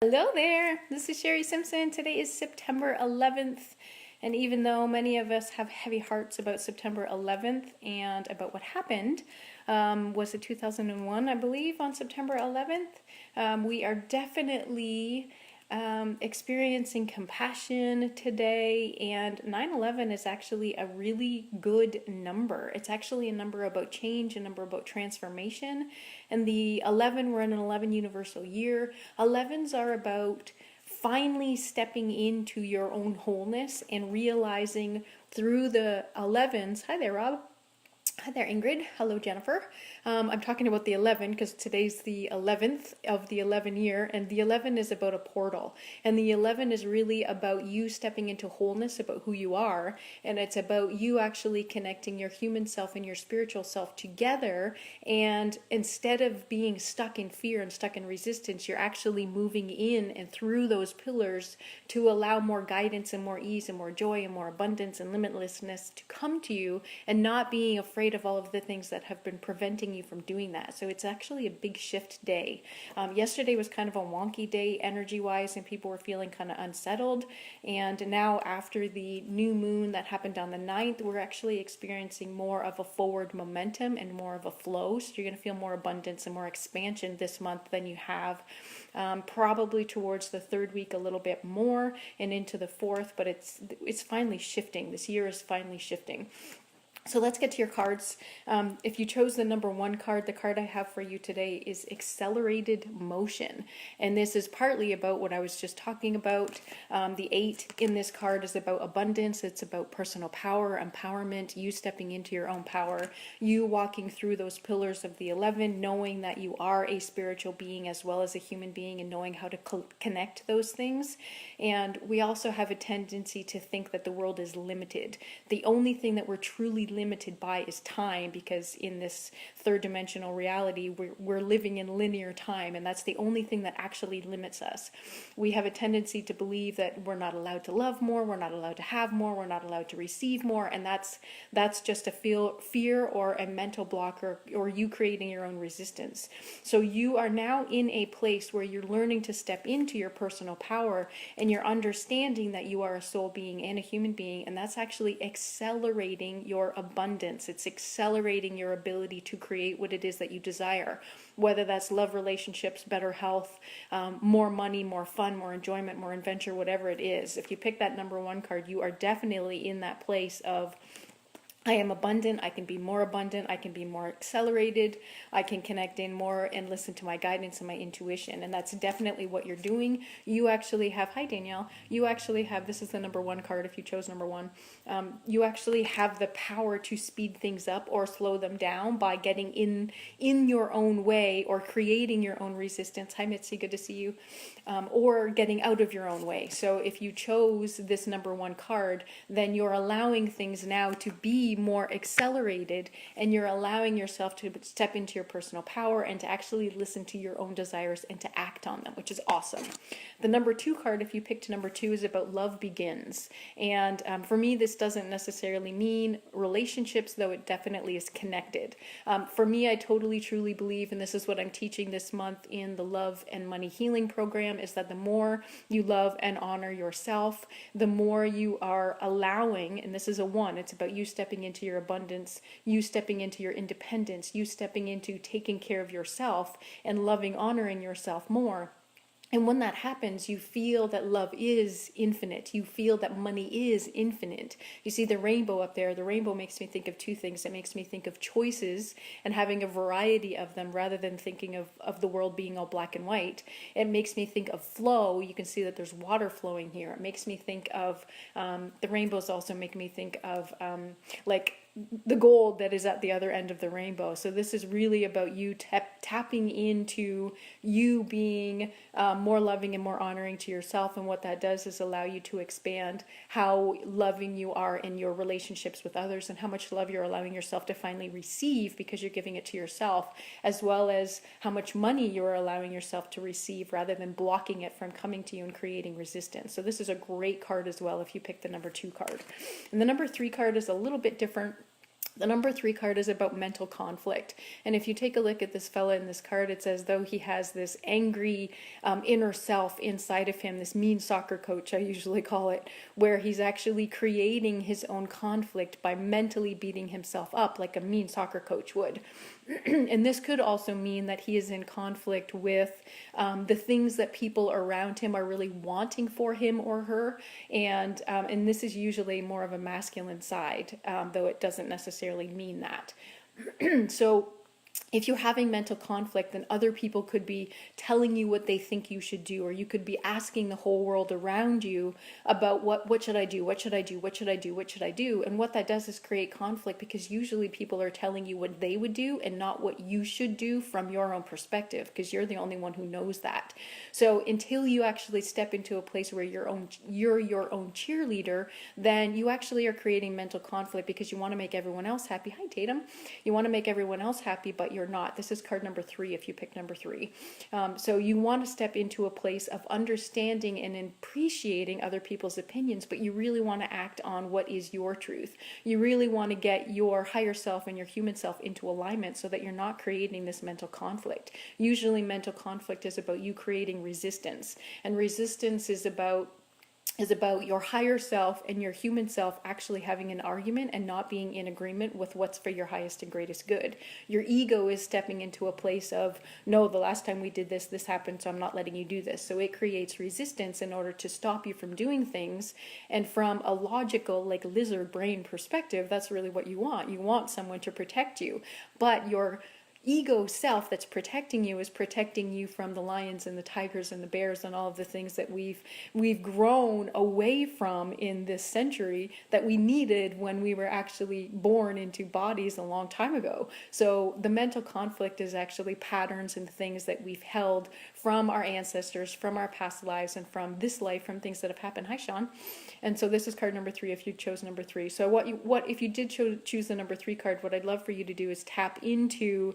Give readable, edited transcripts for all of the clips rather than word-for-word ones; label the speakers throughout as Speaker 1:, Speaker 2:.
Speaker 1: Hello there, this is Sherri Simpson. Today is September 11th, and even though many of us have heavy hearts about September 11th and about what happened, was it 2001, I believe, on September 11th, we are definitely experiencing compassion today, and 9/11 is actually a really good number. It's actually a number about change, a number about transformation, and the 11, we're in an 11 universal year. 11s are about finally stepping into your own wholeness and realizing through the 11s. Hi there, Rob. Hi there, Ingrid. Hello, Jennifer. I'm talking about the 11 because today's the 11th of the 11 year, and the 11 is about a portal. And the 11 is really about you stepping into wholeness, about who you are, and it's about you actually connecting your human self and your spiritual self together. And instead of being stuck in fear and stuck in resistance, you're actually moving in and through those pillars to allow more guidance and more ease and more joy and more abundance and limitlessness to come to you, and not being afraid of all of the things that have been preventing you from doing that. So it's actually a big shift day. Yesterday was kind of a wonky day energy wise, and people were feeling kind of unsettled. And now after the new moon that happened on the 9th, we're actually experiencing more of a forward momentum and more of a flow. So you're going to feel more abundance and more expansion this month than you have probably towards the third week a little bit more and into the fourth, but it's finally shifting. This year is finally shifting. So let's get to your cards. If you chose the number 1 card, the card I have for you today is Accelerated Motion. And this is partly about what I was just talking about. The 8 in this card is about abundance. It's about personal power, empowerment, you stepping into your own power, you walking through those pillars of the 11, knowing that you are a spiritual being as well as a human being, and knowing how to connect those things. And we also have a tendency to think that the world is limited. The only thing that we're truly limited by is time, because in this third dimensional reality we're living in linear time, and that's the only thing that actually limits us. We have a tendency to believe that we're not allowed to love more, we're not allowed to have more, we're not allowed to receive more, and that's just a fear or a mental block, or you creating your own resistance. So you are now in a place where you're learning to step into your personal power, and you're understanding that you are a soul being and a human being, and that's actually accelerating your abundance. It's accelerating your ability to create what it is that you desire, whether that's love, relationships, better health, more money, more fun, more enjoyment, more adventure, whatever it is. If you pick that number 1 card, you are definitely in that place of I am abundant, I can be more abundant, I can be more accelerated, I can connect in more and listen to my guidance and my intuition. And that's definitely what you're doing. You actually have, hi Danielle, you actually have, this is the number 1 card if you chose number 1, you actually have the power to speed things up or slow them down by getting in your own way, or creating your own resistance. Hi Mitzi, good to see you. Or getting out of your own way. So if you chose this number 1 card, then you're allowing things now to be more accelerated, and you're allowing yourself to step into your personal power and to actually listen to your own desires and to act on them, which is awesome. The number 2 card, if you picked number 2, is about love begins. And for me, this doesn't necessarily mean relationships, though it definitely is connected. For me, I totally truly believe, and this is what I'm teaching this month in the Love and Money Healing Program, is that the more you love and honor yourself, the more you are allowing, and this is a 1, it's about you stepping into your abundance, you stepping into your independence, you stepping into taking care of yourself and loving, honoring yourself more. And when that happens, you feel that love is infinite. You feel that money is infinite. You see the rainbow up there. The rainbow makes me think of 2 things. It makes me think of choices and having a variety of them, rather than thinking of the world being all black and white. It makes me think of flow. You can see that there's water flowing here. It makes me think of, the rainbows also make me think of like the gold that is at the other end of the rainbow. So this is really about you tapping into you being more loving and more honoring to yourself. And what that does is allow you to expand how loving you are in your relationships with others, and how much love you're allowing yourself to finally receive because you're giving it to yourself, as well as how much money you're allowing yourself to receive rather than blocking it from coming to you and creating resistance. So this is a great card as well if you pick the number 2 card. And the number 3 card is a little bit different. The number 3 card is about mental conflict. And if you take a look at this fella in this card, it's as though he has this angry inner self inside of him, this mean soccer coach, I usually call it, where he's actually creating his own conflict by mentally beating himself up like a mean soccer coach would. And this could also mean that he is in conflict with the things that people around him are really wanting for him or her. And this is usually more of a masculine side, though it doesn't necessarily mean that. So if you're having mental conflict, then other people could be telling you what they think you should do, or you could be asking the whole world around you about what should I do, what should I do, what should I do, what should I do? And what that does is create conflict, because usually people are telling you what they would do and not what you should do from your own perspective, because you're the only one who knows that. So until you actually step into a place where you're your own cheerleader, then you actually are creating mental conflict, because you want to make everyone else happy. Hi, Tatum. You want to make everyone else happy, but you're not. This is card number 3 if you pick number 3. So you want to step into a place of understanding and appreciating other people's opinions, but you really want to act on what is your truth. You really want to get your higher self and your human self into alignment so that you're not creating this mental conflict. Usually mental conflict is about you creating resistance, and resistance is about your higher self and your human self actually having an argument and not being in agreement with what's for your highest and greatest good. Your ego is stepping into a place of, no, the last time we did this, this happened, so I'm not letting you do this. So it creates resistance in order to stop you from doing things. And from a logical, like lizard brain perspective, that's really what you want. You want someone to protect you. But your ego self that's protecting you is protecting you from the lions and the tigers and the bears and all of the things that we've grown away from in this century that we needed when we were actually born into bodies a long time ago. So the mental conflict is actually patterns and things that we've held from our ancestors, from our past lives, and from this life, from things that have happened. Hi, Sean. And so this is card number 3 if you chose number 3. So what if you did choose the number 3 card, what I'd love for you to do is tap into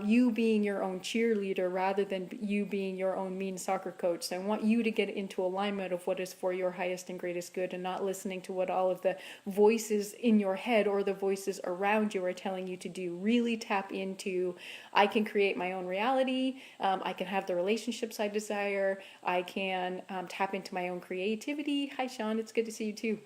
Speaker 1: you being your own cheerleader rather than you being your own mean soccer coach. So I want you to get into alignment of what is for your highest and greatest good, and not listening to what all of the voices in your head or the voices around you are telling you to do. Really tap into, I can create my own reality. I can have the relationships I desire. I can tap into my own creativity. Hi, Sean. It's good to see you too.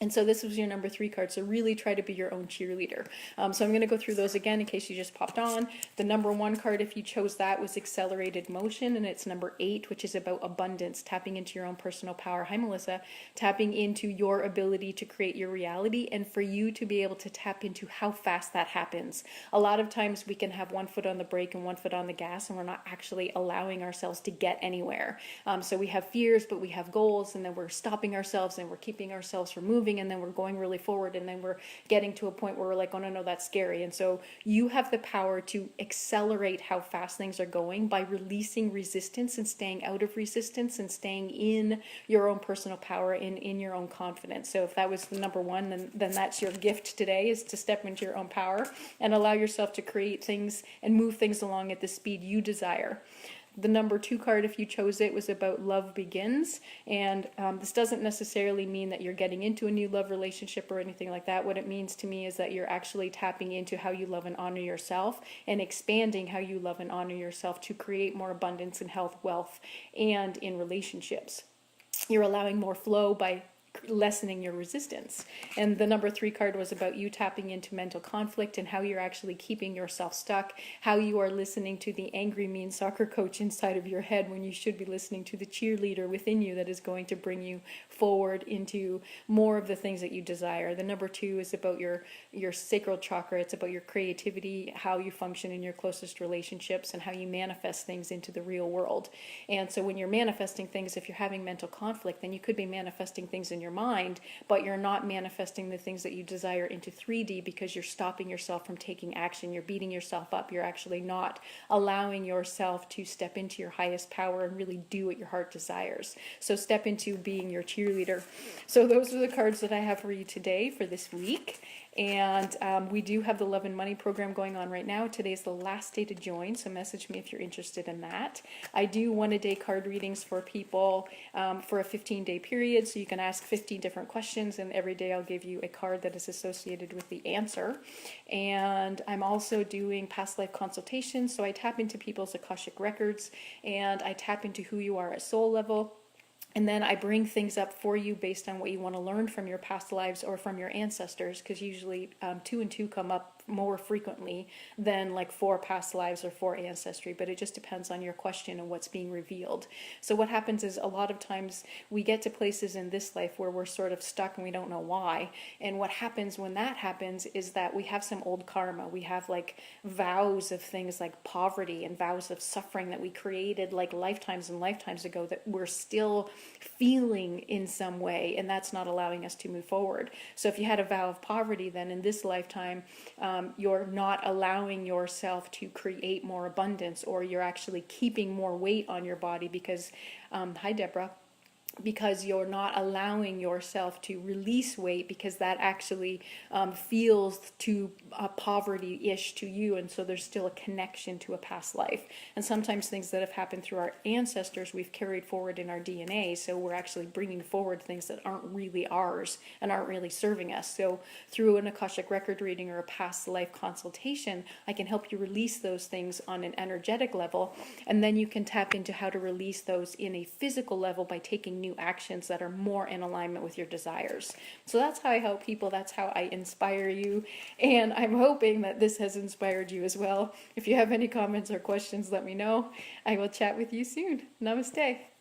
Speaker 1: And so this was your number 3 card. So really try to be your own cheerleader. So I'm going to go through those again in case you just popped on. The number 1 card, if you chose that, was accelerated motion. And it's number 8, which is about abundance, tapping into your own personal power. Hi, Melissa. Tapping into your ability to create your reality, and for you to be able to tap into how fast that happens. A lot of times we can have one foot on the brake and one foot on the gas, and we're not actually allowing ourselves to get anywhere. So we have fears, but we have goals, and then we're stopping ourselves and we're keeping ourselves from moving, and then we're going really forward, and then we're getting to a point where we're like, oh no, that's scary. And so you have the power to accelerate how fast things are going by releasing resistance and staying out of resistance and staying in your own personal power and in your own confidence. So if that was the number 1, then that's your gift today, is to step into your own power and allow yourself to create things and move things along at the speed you desire. The number 2 card, if you chose it, was about love begins. And this doesn't necessarily mean that you're getting into a new love relationship or anything like that. What it means to me is that you're actually tapping into how you love and honor yourself, and expanding how you love and honor yourself to create more abundance in health, wealth, and in relationships. You're allowing more flow by lessening your resistance. And the number 3 card was about you tapping into mental conflict and how you're actually keeping yourself stuck, how you are listening to the angry mean soccer coach inside of your head when you should be listening to the cheerleader within you that is going to bring you forward into more of the things that you desire. The number 2 is about your sacral chakra. It's about your creativity, how you function in your closest relationships, and how you manifest things into the real world. And so when you're manifesting things, if you're having mental conflict, then you could be manifesting things in your mind, but you're not manifesting the things that you desire into 3D because you're stopping yourself from taking action. You're beating yourself up. You're actually not allowing yourself to step into your highest power and really do what your heart desires. So step into being your cheerleader. So those are the cards that I have for you today for this week. And we do have the Love and Money program going on right now. Today's the last day to join, so message me if you're interested in that. I do one-a-day card readings for people for a 15-day period, so you can ask 15 different questions, and every day I'll give you a card that is associated with the answer. And I'm also doing past life consultations, so I tap into people's Akashic records, and I tap into who you are at soul level. And then I bring things up for you based on what you want to learn from your past lives or from your ancestors, because usually 2 and 2 come up more frequently than like 4 past lives or 4 ancestry, but it just depends on your question and what's being revealed. So what happens is a lot of times we get to places in this life where we're sort of stuck and we don't know why. And what happens when that happens is that we have some old karma. We have like vows of things like poverty and vows of suffering that we created like lifetimes and lifetimes ago that we're still feeling in some way, and that's not allowing us to move forward. So if you had a vow of poverty, then in this lifetime you're not allowing yourself to create more abundance, or you're actually keeping more weight on your body because hi Deborah, because you're not allowing yourself to release weight, because that actually feels too poverty-ish to you, and so there's still a connection to a past life. And sometimes things that have happened through our ancestors we've carried forward in our DNA, so we're actually bringing forward things that aren't really ours and aren't really serving us. So through an Akashic Record reading or a past life consultation, I can help you release those things on an energetic level, and then you can tap into how to release those in a physical level by taking new actions that are more in alignment with your desires. So that's how I help people. That's how I inspire you. And I'm hoping that this has inspired you as well. If you have any comments or questions, let me know. I will chat with you soon. Namaste.